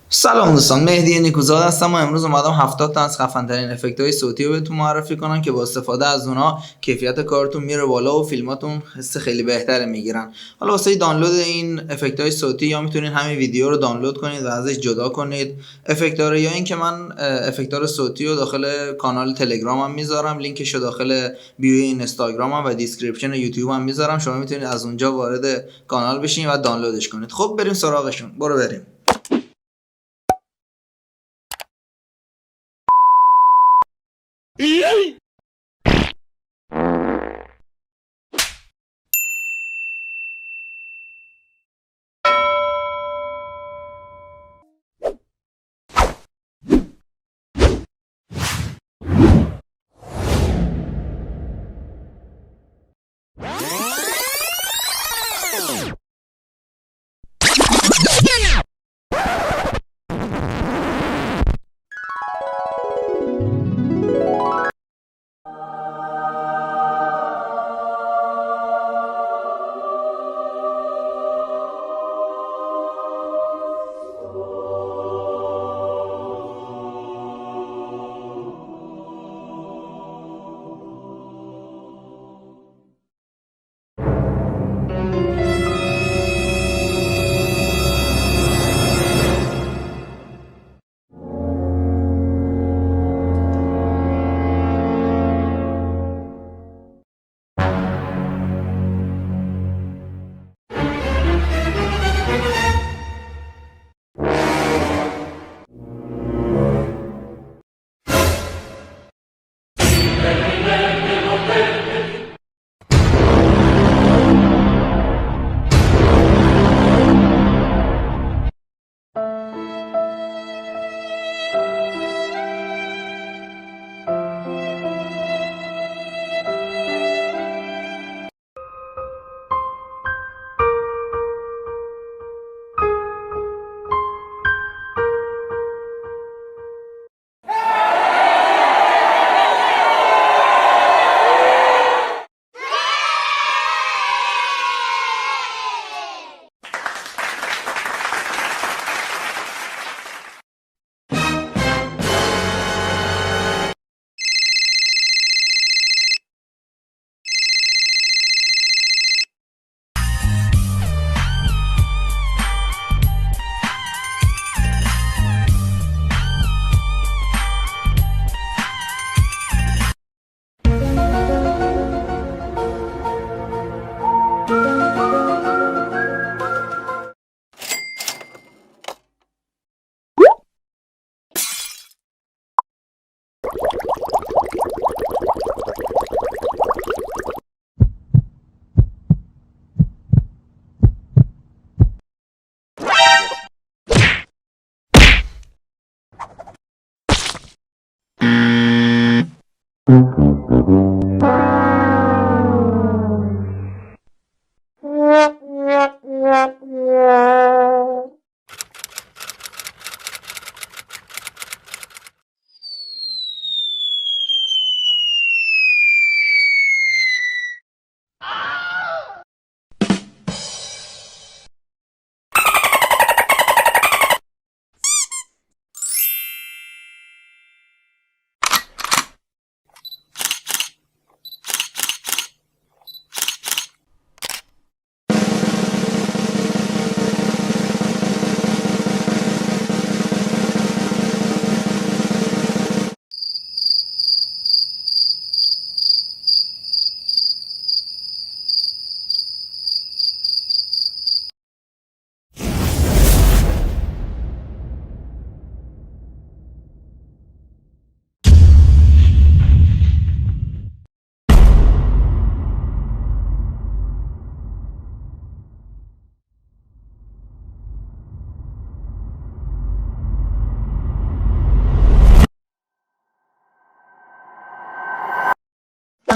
سلام دوستان، MEHDI.NIKOZAD هستم و امروز اومدم 70 تا از خفن‌ترین افکت‌های صوتی رو بهتون معرفی کنم که با استفاده از اونها کیفیت کارتون میره بالا و فیلماتون حس خیلی بهتری میگیرن. حالا واسه دانلود این افکت‌های صوتی یا میتونید همین ویدیو رو دانلود کنید و ازش جدا کنید افکت‌ها رو، یا اینکه من افکت‌ها صوتی رو داخل کانال تلگرامم میذارم، لینکش رو داخل بیوی اینستاگرامم و دیسکریپشن یوتیوبم میذارم، شما میتونید از اونجا وارد کانال بشین و دانلودش کنید. خب بریم سراغشون، بریم.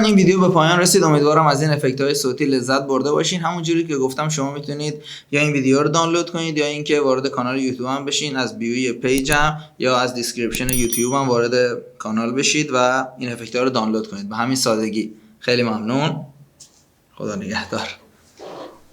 این ویدیو به پایان رسید. امیدوارم از این افکت‌های صوتی لذت برده باشین. همونجوری که گفتم شما میتونید یا این ویدیو رو دانلود کنید یا اینکه وارد کانال یوتیوب هم بشین، از بیوی پیجم یا از دیسکریپشن یوتیوب هم وارد کانال بشید و این افکت‌ها رو دانلود کنید. به همین سادگی. خیلی ممنون. خدا نگهدار.